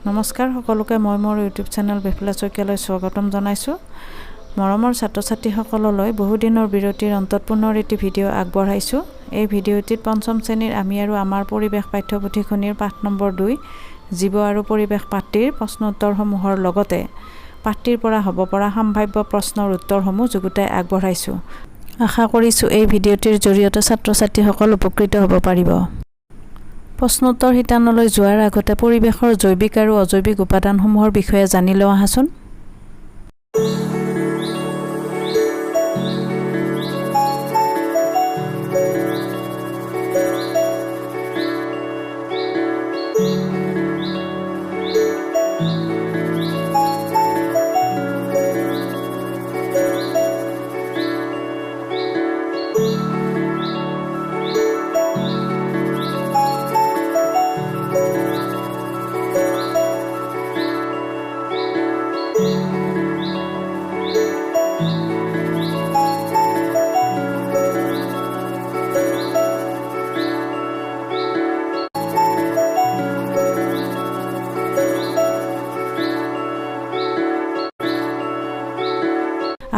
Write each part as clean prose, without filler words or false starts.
নমস্কাৰ সকলোকে মই মোৰ ইউটিউব চেনেল বিপ্লৱ শইকীয়ালৈ স্বাগতম জনাইছোঁ। মৰমৰ ছাত্ৰ-ছাত্ৰীসকললৈ বহুদিনৰ বিৰতিৰ অন্তত পুনৰ এটি ভিডিঅ' আগবঢ়াইছোঁ। এই ভিডিঅ'টিত পঞ্চম শ্ৰেণীৰ আমি আৰু আমাৰ পৰিৱেশ পাঠ্যপুথিখনিৰ পাঠ নম্বৰ 2 জীৱ আৰু পৰিৱেশ পাঠটিৰ প্ৰশ্ন উত্তৰসমূহৰ লগতে পাঠটিৰ পৰা হ'ব পৰা সম্ভাৱ্য প্ৰশ্নৰ উত্তৰসমূহ যুগুতাই আগবঢ়াইছোঁ। আশা কৰিছোঁ এই ভিডিঅ'টিৰ জৰিয়তে ছাত্ৰ-ছাত্ৰীসকল উপকৃত হ'ব পাৰিব। প্ৰশ্নোত্তৰ শিতানলৈ যোৱাৰ আগতে পৰিৱেশৰ জৈৱিক আৰু অজৈৱিক উপাদানসমূহৰ বিষয়ে জানি লওঁ আহাচোন।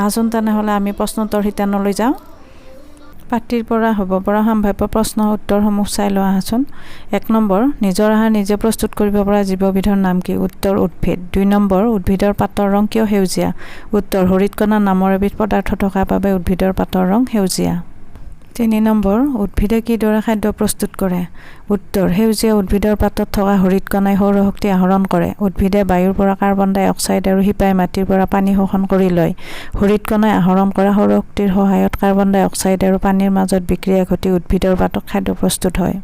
আহাচোন তেনেহ'লে আমি প্ৰশ্নোত্তৰ শিতানলৈ যাওঁ। পাঠটিৰ পৰা হ'ব পৰা সম্ভাৱ্য প্ৰশ্ন উত্তৰসমূহ চাই লোৱা আহাচোন। 1 নম্বৰ, নিজৰ আহাৰ নিজে প্ৰস্তুত কৰিব পৰা জীৱবিধৰ নাম কি? উত্তৰ উদ্ভিদ। 2 নম্বৰ, উদ্ভিদৰ পাতৰ ৰং কিয় সেউজীয়া? উত্তৰ হৰিতকণা নামৰ এবিধ পদাৰ্থ থকা বাবে উদ্ভিদৰ পাতৰ ৰং সেউজীয়া। 3 নম্বৰ, উদ্ভিদে কিদৰে খাদ্য প্ৰস্তুত কৰে? উত্তৰ সেউজীয়া উদ্ভিদৰ পাতত থকা হৰিতকণাই সৌৰশক্তি আহৰণ কৰে। উদ্ভিদে বায়ুৰ পৰা কাৰ্বন ডাই অক্সাইড আৰু শিপাই মাটিৰ পৰা পানী শোষণ কৰি লয়। হৰিতকণাই আহৰণ কৰা সৌৰশক্তিৰ সহায়ত কাৰ্বন ডাই অক্সাইড আৰু পানীৰ মাজত বিক্ৰিয়া ঘটি উদ্ভিদৰ পাতত খাদ্য প্ৰস্তুত হয়।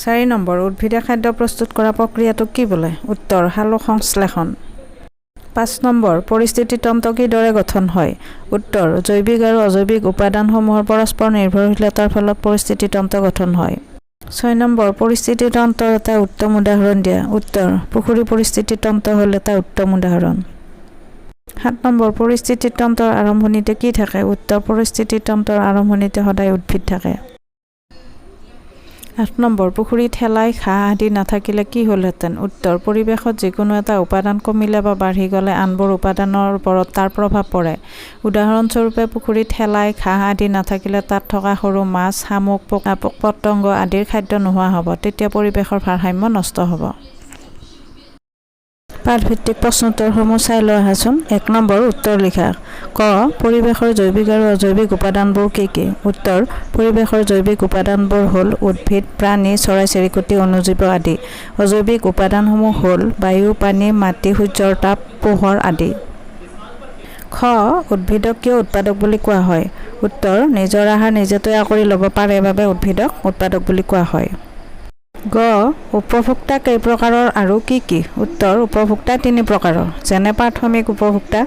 4 নম্বৰ, উদ্ভিদে খাদ্য প্ৰস্তুত কৰা প্ৰক্ৰিয়াটোক কি বোলে? উত্তৰ সালোকসংশ্লেষণ। 5 নম্বৰ, পৰিস্থিতিতন্ত্ৰ কিদৰে গঠন হয়? উত্তৰ জৈৱিক আৰু অজৈৱিক উপাদানসমূহৰ পৰস্পৰ নিৰ্ভৰশীলতাৰ ফলত পৰিস্থিতিতন্ত্ৰ গঠন হয়। 6 নম্বৰ, পৰিস্থিতিতন্ত্ৰৰ এটা উত্তম উদাহৰণ দিয়া। উত্তৰ পুখুৰী পৰিস্থিতিতন্ত্ৰ হ'ল এটা উত্তম উদাহৰণ। 7 নম্বৰ, পৰিস্থিতিতন্ত্ৰৰ আৰম্ভণিতে কি থাকে? উত্তৰ পৰিস্থিতিতন্ত্ৰৰ আৰম্ভণিতে সদায় উদ্ভিদ থাকে। 8 নম্বৰ, পুখুৰীত শেলাই ঘাঁহ আদি নাথাকিলে কি হ'লহেঁতেন? উত্তৰ পৰিৱেশত যিকোনো এটা উপাদান কমিলে বা বাঢ়ি গ'লে আনবোৰ উপাদানৰ ওপৰত তাৰ প্ৰভাৱ পৰে। উদাহৰণস্বৰূপে পুখুৰীত শেলাই ঘাঁহ আদি নাথাকিলে তাত থকা সৰু মাছ, শামুক, পোক-পতংগ আদিৰ খাদ্য নোহোৱা হ'ব। তেতিয়া পৰিৱেশৰ ভাৰসাম্য নষ্ট হ'ব। পাঠভিত্তিক প্ৰশ্নোত্তৰসমূহ চাই লোৱা আহাচোন। 1 নম্বৰ, উত্তৰ লিখা। ক, পৰিৱেশৰ জৈৱিক আৰু অজৈৱিক উপাদানবোৰ কি কি? উত্তৰ পৰিৱেশৰ জৈৱিক উপাদানবোৰ হ'ল উদ্ভিদ, প্ৰাণী, চৰাই-চিৰিকটি, অণুজীৱ আদি। অজৈৱিক উপাদানসমূহ হ'ল বায়ু, পানী, মাটি, সূৰ্যৰ তাপ, পোহৰ আদি। খ, উদ্ভিদক কিয় উৎপাদক বুলি কোৱা হয়? উত্তৰ নিজৰ আহাৰ নিজে তৈয়াৰ কৰি ল'ব পাৰে বাবে উদ্ভিদক উৎপাদক বুলি কোৱা হয়। গ, উপভোক্তা কেই প্ৰকাৰৰ আৰু কি কি? উত্তৰ উপভোক্তা 3 প্ৰকাৰৰ, যেনে প্ৰাথমিক উপভোক্তা,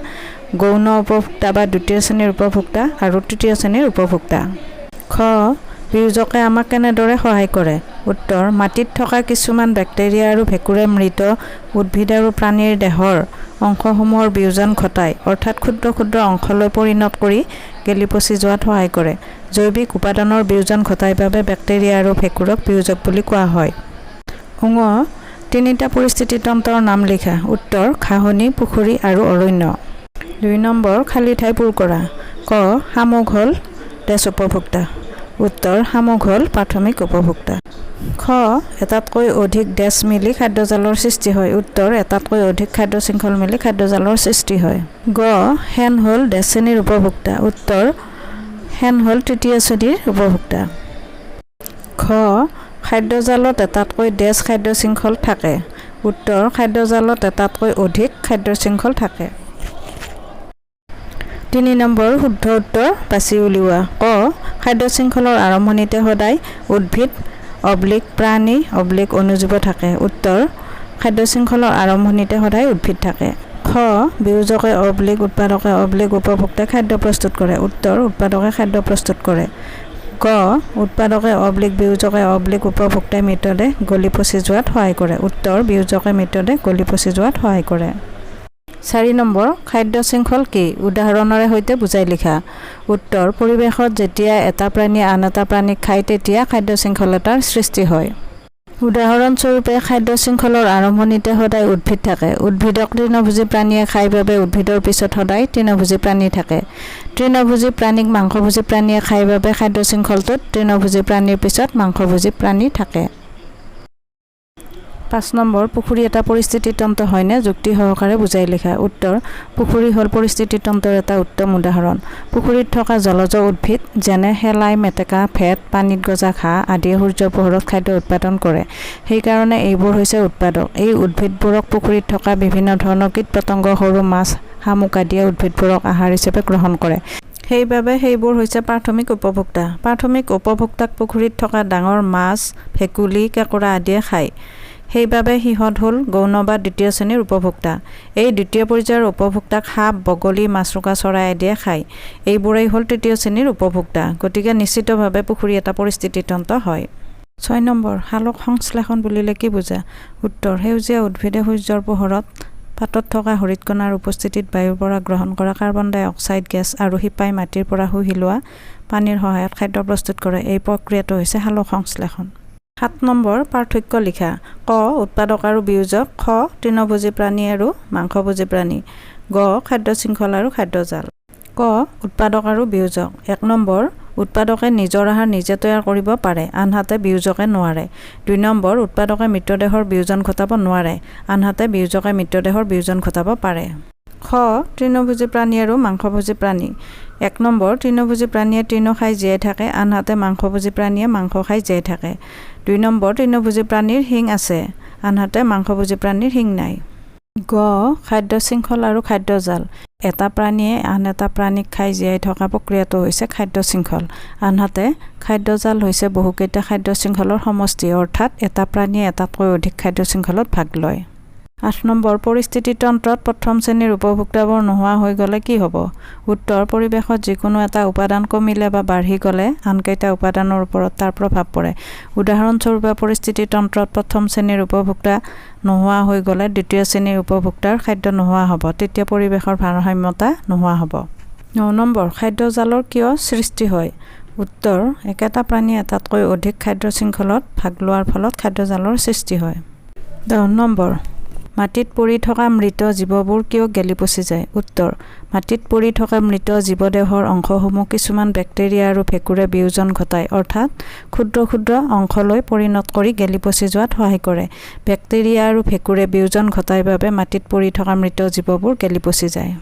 গৌণ উপভোক্তা বা দ্বিতীয় শ্ৰেণীৰ উপভোক্তা আৰু তৃতীয় শ্ৰেণীৰ উপভোক্তা। খ, বিয়োজকে আমাক কেনেদৰে সহায় কৰে? উত্তৰ মাটিত থকা কিছুমান বেক্টেৰিয়া আৰু ভেঁকুৰে মৃত উদ্ভিদ আৰু প্ৰাণীৰ দেহৰ অংশসমূহৰ বিয়োজন ঘটায়, অৰ্থাৎ ক্ষুদ্ৰ ক্ষুদ্ৰ অংশলৈ পৰিণত কৰি গেলি পচি যোৱাত সহায় কৰে। জৈৱিক উপাদানৰ বিয়োজন ঘটায় বাবে বেক্টেৰিয়া আৰু ভেঁকুৰক বিয়োজক বুলি কোৱা হয়। ঙ, 3টা পৰিস্থিতিতন্ত্ৰৰ নাম লিখা। উত্তৰ ঘাঁহনি, পুখুৰী আৰু অৰণ্য। 2 নম্বৰ, খালী ঠাই পূৰ কৰা। ক, শামুক হ'ল ডেছ উপভোক্তা। উত্তৰ শামুক হ'ল প্ৰাথমিক উপভোক্তা। খ, এটাতকৈ অধিক ডেছ মিলি খাদ্যজালৰ সৃষ্টি হয়। উত্তৰ এটাতকৈ অধিক খাদ্য শৃংখল মিলি খাদ্যজালৰ সৃষ্টি হয়। গ, শেন হ'ল ডেছ শ্ৰেণীৰ উপভোক্তা। উত্তৰ শেন হ'ল তৃতীয় শ্ৰেণীৰ উপভোক্তা। খ, খাদ্যজালত এটাতকৈ ডেছ খাদ্য শৃংখল থাকে। উত্তৰ খাদ্যজালত এটাতকৈ অধিক খাদ্য শৃংখল থাকে। 3 নম্বৰ, শুদ্ধ উত্তৰ বাছি উলিওৱা। ক, খাদ্য শৃংখলৰ আৰম্ভণিতে সদায় উদ্ভিদ প্ৰাণী অণুজীৱ থাকে। উত্তৰ খাদ্য শৃংখলৰ আৰম্ভণিতে সদায় উদ্ভিদ থাকে। খ, বিয়োজকে উৎপাদকে উপভোক্তাই খাদ্য প্ৰস্তুত কৰে। উত্তৰ উৎপাদকে খাদ্য প্ৰস্তুত কৰে। গ, উৎপাদকে বিয়োজকে উপভোক্তাই মৃতদেহ গলি পচি যোৱাত সহায় কৰে। উত্তৰ বিয়োজকে মৃতদেহ গলি পচি যোৱাত সহায় কৰে। 4 নম্বৰ, খাদ্য শৃংখল কি? উদাহৰণৰে সৈতে বুজাই লিখা। উত্তৰ, পৰিৱেশত যেতিয়া এটা প্ৰাণী আন এটা প্ৰাণীক খায় তেতিয়া খাদ্য শৃংখলতাৰ সৃষ্টি হয়। উদাহৰণস্বৰূপে খাদ্য শৃংখলৰ আৰম্ভণিতে সদায় উদ্ভিদ থাকে। উদ্ভিদক তৃণভোজী প্ৰাণীয়ে খাই বাবে উদ্ভিদৰ পিছত সদায় তৃণভোজী প্ৰাণী থাকে। তৃণভোজী প্ৰাণীক মাংসভোজী প্ৰাণীয়ে খাই বাবে খাদ্য শৃংখলটোত তৃণভোজী প্ৰাণীৰ পিছত মাংসভোজী প্ৰাণী থাকে। 5 নম্বৰ, পুখুৰী এটা পৰিস্থিতি তন্ত্ৰ হয়নে? যুক্তি সহকাৰে বুজাই লিখা। উত্তৰ: পুখুৰী হ'ল পৰিস্থিতি তন্ত্ৰৰ এটা উত্তম উদাহৰণ। পুখুৰীত থকা জলজ উদ্ভিদ যেনে শেলাই, মেটেকা, ভেট, পানীত গজা ঘাঁহ আদিয়ে সূৰ্যৰ পোহৰত খাদ্য উৎপাদন কৰে। সেইকাৰণে এইবোৰ হৈছে উৎপাদক। এই উদ্ভিদবোৰক পুখুৰীত থকা বিভিন্ন ধৰণৰ কীট-পতংগ, সৰু মাছ, শামুক আদিয়ে উদ্ভিদবোৰক আহাৰ হিচাপে গ্ৰহণ কৰে। সেইবাবে সেইবোৰ হৈছে প্ৰাথমিক উপভোক্তা। প্ৰাথমিক উপভোক্তাক পুখুৰীত থকা ডাঙৰ মাছ, ভেকুলী, কেঁকোৰা আদিয়ে খায়। সেইবাবে সিহঁত হ'ল গৌণ বা দ্বিতীয় শ্ৰেণীৰ উপভোক্তা। এই দ্বিতীয় পৰ্যায়ৰ উপভোক্তাক সাপ, বগলী, মাছৰোকা চৰাই আদিয়ে খায়। এইবোৰেই হ'ল তৃতীয় শ্ৰেণীৰ উপভোক্তা। গতিকে নিশ্চিতভাৱে পুখুৰী এটা পৰিস্থিতি তন্ত্ৰ হয়। 6 নম্বৰ, সালোক সংশ্লেষণ বুলিলে কি বুজা? উত্তৰ: সেউজীয়া উদ্ভিদে সূৰ্যৰ পোহৰত পাতত থকা হৰিতকণাৰ উপস্থিতিত বায়ুৰ পৰা গ্ৰহণ কৰা কাৰ্বন ডাই অক্সাইড গেছ আৰু শিপাই মাটিৰ পৰা শুহি লোৱা পানীৰ সহায়ত খাদ্য প্ৰস্তুত কৰে। এই প্ৰক্ৰিয়াটো হৈছে সালোক সংশ্লেষণ। 7 নম্বৰ, পাৰ্থক্য লিখা। ক. উৎপাদক আৰু বিয়োজক। খ. তৃণভোজী প্ৰাণী আৰু মাংসভোজী প্ৰাণী। গ. খাদ্য শৃংখল আৰু খাদ্যজাল। ক. উৎপাদক আৰু বিয়োজক। 1 নম্বৰ, উৎপাদকে নিজৰ আহাৰ নিজে তৈয়াৰ কৰিব পাৰে, আনহাতে বিয়োজকে নোৱাৰে। 2 নম্বৰ, উৎপাদকে মৃতদেহৰ বিয়োজন ঘটাব নোৱাৰে, আনহাতে বিয়োজকে মৃতদেহৰ বিয়োজন ঘটাব পাৰে। খ. তৃণভোজী প্ৰাণী আৰু মাংসভোজী প্ৰাণী। 1 নম্বৰ, তৃণভোজী প্ৰাণীয়ে তৃণ খাই জীয়াই থাকে, আনহাতে মাংসভোজী প্ৰাণীয়ে মাংস খাই জীয়াই থাকে। 2 নম্বৰ, তৃণভোজী প্ৰাণীৰ শিং আছে, আনহাতে মাংসভোজী প্ৰাণীৰ শিং নাই। গ. খাদ্য শৃংখল আৰু খাদ্যজাল। এটা প্ৰাণীয়ে আন এটা প্ৰাণীক খাই জীয়াই থকা প্ৰক্ৰিয়াটো হৈছে খাদ্য শৃংখল, আনহাতে খাদ্যজাল হৈছে বহুকেইটা খাদ্য শৃংখলৰ সমষ্টি, অৰ্থাৎ এটা প্ৰাণীয়ে এটাতকৈ অধিক খাদ্য শৃংখলত ভাগ লয়। 8 নম্বৰ, পৰিস্থিতি তন্ত্ৰত প্ৰথম শ্ৰেণীৰ উপভোক্তাবোৰ নোহোৱা হৈ গ'লে কি হ'ব? উত্তৰ: পৰিৱেশত যিকোনো এটা উপাদান কমিলে বা বাঢ়ি গ'লে আনকেইটা উপাদানৰ ওপৰত তাৰ প্ৰভাৱ পৰে। উদাহৰণস্বৰূপে পৰিস্থিতি তন্ত্ৰত প্ৰথম শ্ৰেণীৰ উপভোক্তা নোহোৱা হৈ গ'লে দ্বিতীয় শ্ৰেণীৰ উপভোক্তাৰ খাদ্য নোহোৱা হ'ব, তেতিয়া পৰিৱেশৰ ভাৰসাম্যতা নোহোৱা হ'ব। 9 নম্বৰ, খাদ্যজালৰ কিয় সৃষ্টি হয়? উত্তৰ: একেটা প্ৰাণীয়ে এটাতকৈ অধিক খাদ্য শৃংখলত ভাগ লোৱাৰ ফলত খাদ্যজালৰ সৃষ্টি হয়। 10 নম্বৰ, মাটিত পৰি থকা মৃত জীৱবোৰ কিয় গেলি পচি যায়? উত্তৰ: মাটিত পৰি থকা মৃত জীৱদেহৰ অংশসমূহ কিছুমান বেক্টেৰিয়া আৰু ভেঁকুৰে বিয়োজন ঘটায়, অৰ্থাৎ ক্ষুদ্ৰ ক্ষুদ্ৰ অংশলৈ পৰিণত কৰি গেলি পচি যোৱাত সহায় কৰে। বেক্টেৰিয়া আৰু ভেঁকুৰে বিয়োজন ঘটায় বাবে মাটিত পৰি থকা মৃত জীৱবোৰ গেলি পচি যায়।